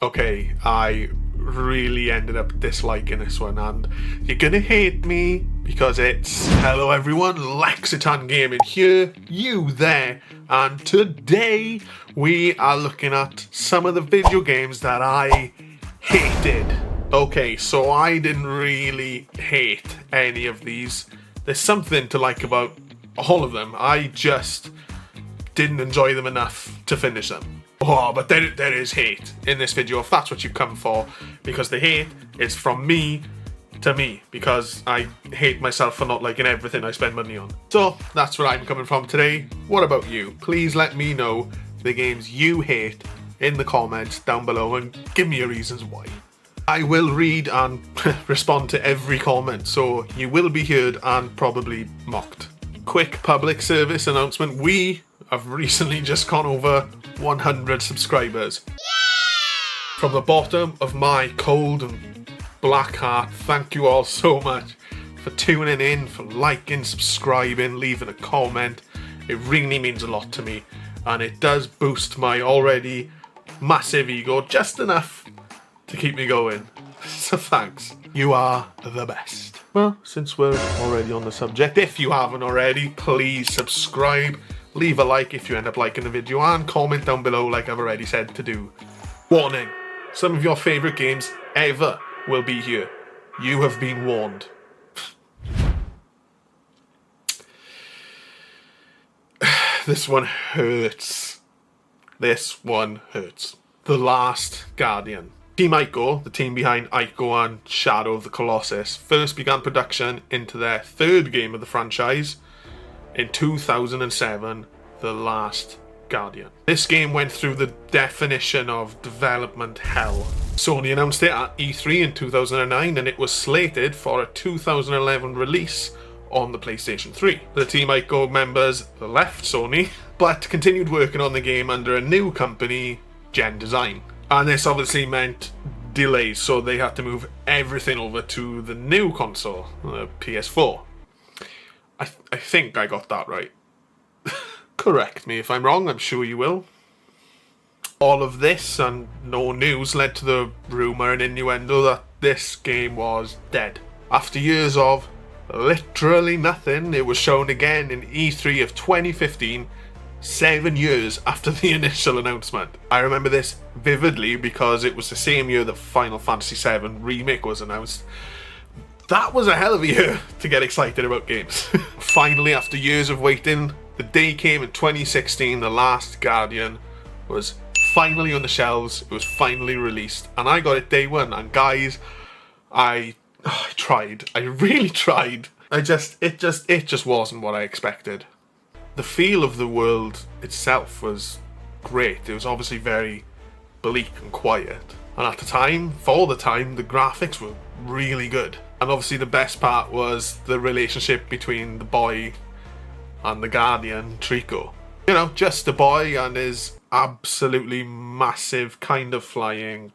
Okay, I really ended up disliking this one, and you're gonna hate me because it's hello everyone, Lexitan Gaming here, you there, and today we are looking at some of the video games that I hated. Okay, so I didn't really hate any of these. There's something to like about all of them. I just didn't enjoy them enough to finish them. Oh, but there is hate in this video, if that's what you've come for, because the hate is from me to me, because I hate myself for not liking everything I spend money on. So, that's where I'm coming from today. What about you? Please let me know the games you hate in the comments down below and give me your reasons why. I will read and respond to every comment, so you will be heard and probably mocked. Quick public service announcement, we have recently just gone over 100 subscribers. Yeah! From the bottom of my cold and black heart, thank you all so much for tuning in, for liking, subscribing, leaving a comment. It really means a lot to me, and it does boost my already massive ego just enough to keep me going. So thanks. You are the best. Well, since we're already on the subject, if you haven't already, please subscribe. Leave a like if you end up liking the video, and comment down below like I've already said to do. Warning, some of your favourite games ever will be here. You have been warned. This one hurts. This one hurts. The Last Guardian. Team Ico, the team behind Ico and Shadow of the Colossus, first began production into their third game of the franchise in 2007, The Last Guardian. This game went through the definition of development hell. Sony announced it at E3 in 2009, and it was slated for a 2011 release on the PlayStation 3. The Team Ico members left Sony, but continued working on the game under a new company, Gen Design. And this obviously meant delays, so they had to move everything over to the new console, the PS4. I think I got that right. Correct me if I'm wrong, I'm sure you will. All of this and no news led to the rumour and innuendo that this game was dead. After years of literally nothing, it was shown again in E3 of 2015, 7 years after the initial announcement. I remember this vividly because it was the same year that Final Fantasy VII Remake was announced. That was a hell of a year to get excited about games. Finally, after years of waiting, the day came in 2016, The Last Guardian was finally on the shelves, it was finally released, and I got it day one, and guys, I tried. I really tried. It just wasn't what I expected. The feel of the world itself was great. It was obviously very bleak and quiet. And at the time, for the time, the graphics were really good. And obviously the best part was the relationship between the boy and the Guardian, Trico. You know, just a boy and his absolutely massive kind of flying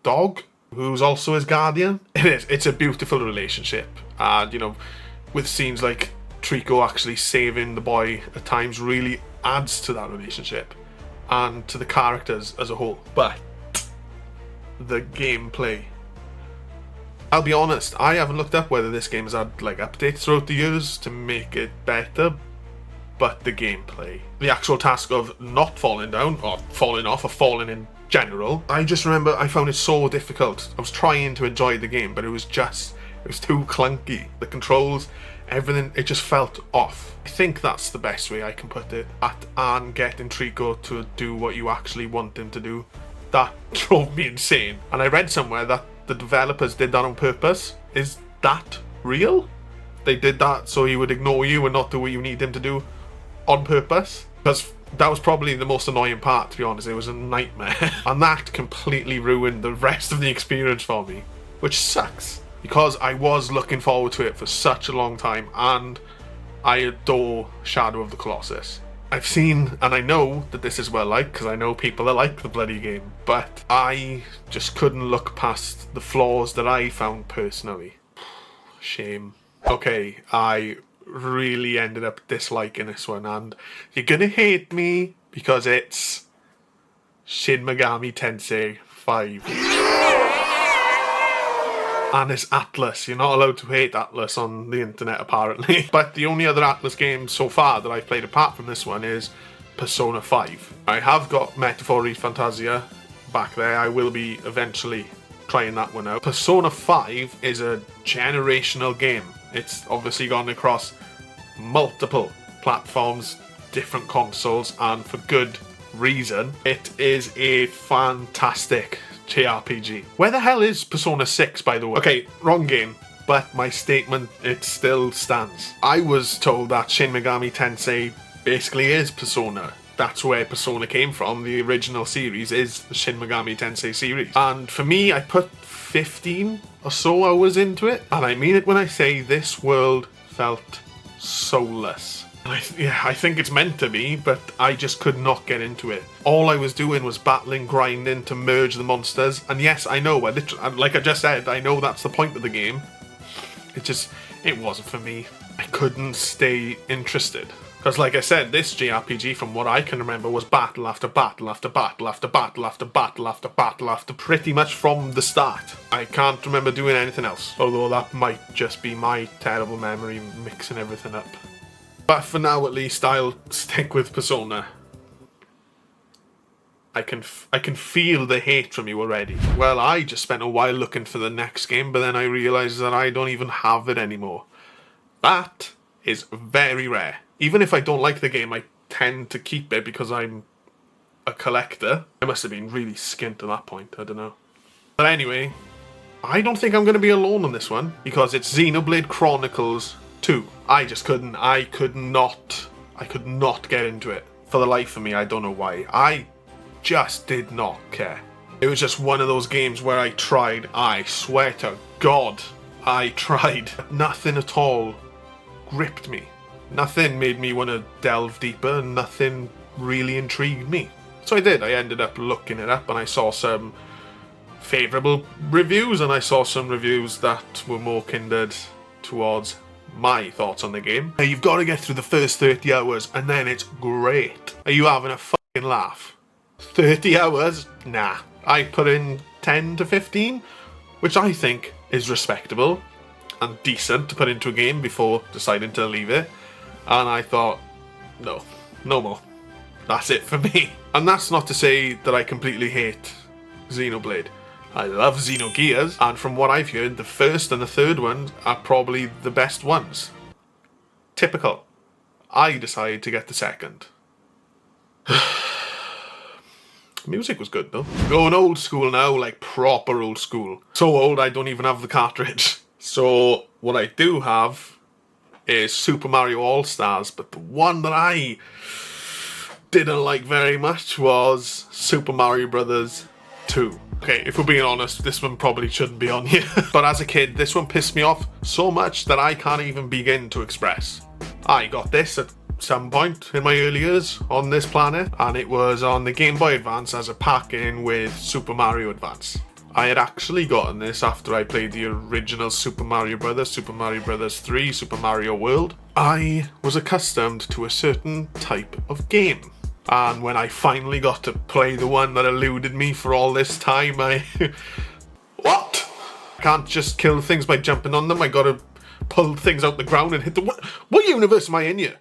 dog, who's also his guardian. It's a beautiful relationship. And, you know, with scenes like Trico actually saving the boy at times really adds to that relationship and to the characters as a whole. But the gameplay, I'll be honest, I haven't looked up whether this game has had like updates throughout the years to make it better, but the gameplay, the actual task of not falling down or falling off or falling in general, I just remember I found it so difficult. I was trying to enjoy the game, but it was too clunky. The controls, everything, it just felt off. I think that's the best way I can put it. And getting Trico to do what you actually want him to do, that drove me insane. And I read somewhere that the developers did that on purpose. Is that real? They did that so he would ignore you and not do what you need him to do on purpose? Because that was probably the most annoying part, to be honest. It was a nightmare. And that completely ruined the rest of the experience for me, which sucks, because I was looking forward to it for such a long time, and I adore Shadow of the Colossus. I've seen, and I know that this is well liked, because I know people that like the bloody game, but I just couldn't look past the flaws that I found personally. Shame. Okay, I really ended up disliking this one, and you're gonna hate me because it's Shin Megami Tensei 5. And it's Atlas. You're not allowed to hate Atlas on the internet, apparently. But the only other Atlas game so far that I've played apart from this one is Persona 5. I have got Metaphor Fantasia back there. I will be eventually trying that one out. Persona 5 is a generational game. It's obviously gone across multiple platforms, different consoles, and for good reason. It is a fantastic JRPG. Where the hell is Persona 6, by the way? Okay, wrong game, but my statement, it still stands. I was told that Shin Megami Tensei basically is Persona. That's where Persona came from. The original series is the Shin Megami Tensei series. And for me, I put 15 or so hours into it. And I mean it when I say this world felt soulless. I think it's meant to be, but I just could not get into it. All I was doing was battling, grinding to merge the monsters. And yes, I know, like I just said, I know that's the point of the game. It wasn't for me. I couldn't stay interested. Because like I said, this JRPG, from what I can remember, was battle after battle after battle after battle after battle after battle after pretty much from the start. I can't remember doing anything else. Although that might just be my terrible memory mixing everything up. But for now, at least, I'll stick with Persona. I can feel the hate from you already. Well, I just spent a while looking for the next game, but then I realised that I don't even have it anymore. That is very rare. Even if I don't like the game, I tend to keep it because I'm a collector. I must have been really skint at that point, I don't know. But anyway, I don't think I'm going to be alone on this one, because it's Xenoblade Chronicles 2. I could not get into it. For the life of me, I don't know why. I just did not care. It was just one of those games where I tried. I swear to God, I tried. Nothing at all gripped me. Nothing made me want to delve deeper. Nothing really intrigued me. So I did. I ended up looking it up and I saw some favourable reviews and I saw some reviews that were more kindred towards my thoughts on the game. Now, you've got to get through the first 30 hours and then it's great. Are you having a fucking laugh? 30 hours? Nah. I put in 10 to 15, which I think is respectable and decent to put into a game before deciding to leave it. And I thought, no more. That's it for me. And that's not to say that I completely hate Xenoblade. I love Xenogears, and from what I've heard, the first and the third ones are probably the best ones. Typical. I decided to get the second. Music was good though. Going old school now, like proper old school. So old I don't even have the cartridge. So what I do have is Super Mario All-Stars, but the one that I didn't like very much was Super Mario Bros. 2. Okay, if we're being honest, this one probably shouldn't be on here. But as a kid, this one pissed me off so much that I can't even begin to express. I got this at some point in my early years on this planet, and it was on the Game Boy Advance as a pack-in with Super Mario Advance. I had actually gotten this after I played the original Super Mario Bros., Super Mario Bros. 3, Super Mario World. I was accustomed to a certain type of game. And when I finally got to play the one that eluded me for all this time, What? I can't just kill things by jumping on them. I gotta pull things out the ground and hit them. What universe am I in here?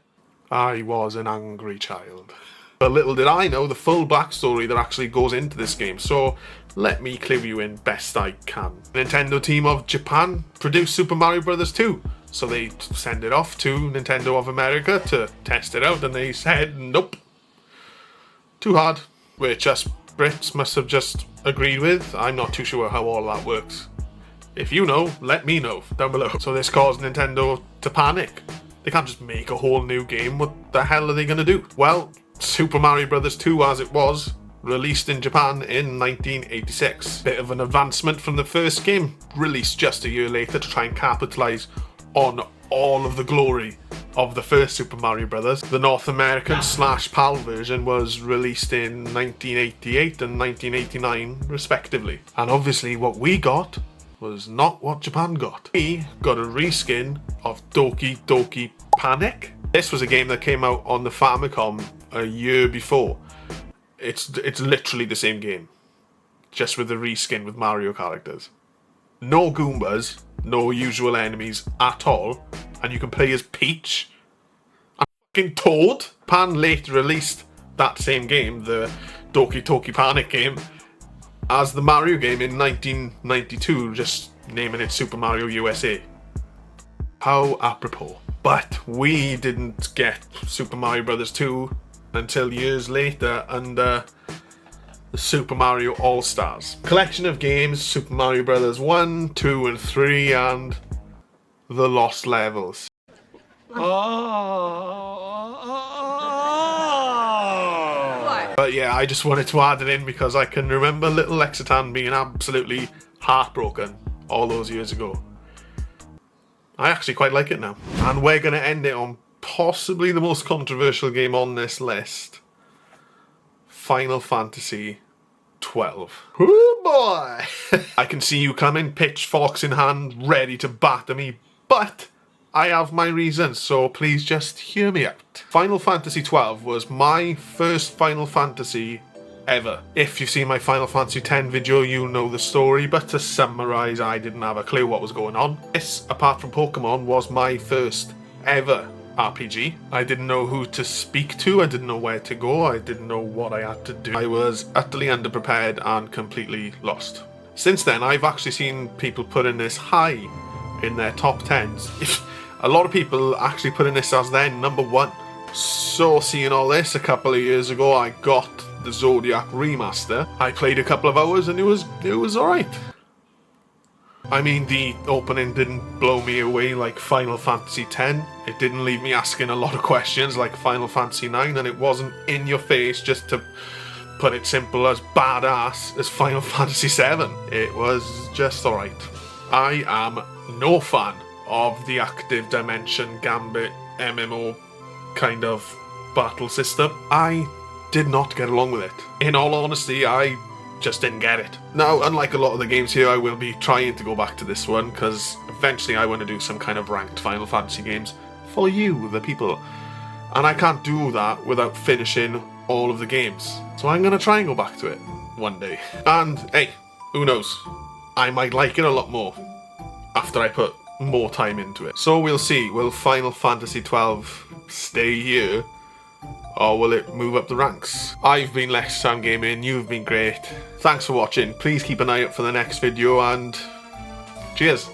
I was an angry child. But little did I know the full backstory that actually goes into this game, so let me clue you in best I can. Nintendo team of Japan produced Super Mario Bros. 2, so they send it off to Nintendo of America to test it out, and they said, nope. Too hard, which us Brits must have just agreed with. I'm not too sure how all that works. If you know, let me know down below. So this caused Nintendo to panic. They can't just make a whole new game. What the hell are they going to do? Well, Super Mario Bros. 2 as it was, released in Japan in 1986. Bit of an advancement from the first game, released just a year later to try and capitalise on all of the glory of the first Super Mario Bros. The North American / PAL version was released in 1988 and 1989 respectively. And obviously what we got was not what Japan got. We got a reskin of Doki Doki Panic. This was a game that came out on the Famicom a year before. It's literally the same game. just with the reskin with Mario characters. No Goombas, no usual enemies at all, and you can play as Peach and fucking Toad. Japan later released that same game, the Doki Doki Panic game, as the Mario game in 1992, just naming it Super Mario USA. How apropos. But we didn't get Super Mario Bros. 2 until years later under the Super Mario All-Stars collection of games, Super Mario Bros. 1, 2 and 3, and the Lost Levels. But yeah, I just wanted to add it in because I can remember little Lexington being absolutely heartbroken all those years ago. I actually quite like it now. And we're going to end it on possibly the most controversial game on this list. Final Fantasy XII. Oh boy! I can see you coming, pitchforks in hand, ready to batter me, but I have my reasons, so please just hear me out. Final Fantasy XII was my first Final Fantasy ever. If you've seen my Final Fantasy X video, you'll know the story, but to summarise, I didn't have a clue what was going on. This, apart from Pokemon, was my first ever RPG. I didn't know who to speak to, I didn't know where to go, I didn't know what I had to do. I was utterly underprepared and completely lost. Since then, I've actually seen people putting this high in their top 10s. A lot of people actually putting this as their number 1. So seeing all this a couple of years ago, I got the Zodiac remaster. I played a couple of hours and it was alright. I mean, the opening didn't blow me away like Final Fantasy X. It didn't leave me asking a lot of questions like Final Fantasy IX, and it wasn't in your face, just to put it simple, as badass as Final Fantasy VII. It was just alright. I am no fan of the active dimension gambit MMO kind of battle system. I did not get along with it. In all honesty, I just didn't get it. Now, unlike a lot of the games here, I will be trying to go back to this one, because eventually I want to do some kind of ranked Final Fantasy games for you, the people. And I can't do that without finishing all of the games. So I'm going to try and go back to it one day. And hey, who knows? I might like it a lot more after I put more time into it. So we'll see. Will Final Fantasy XII stay here, or will it move up the ranks? I've been Lexington Gaming, you've been great. Thanks for watching. Please keep an eye out for the next video, and cheers.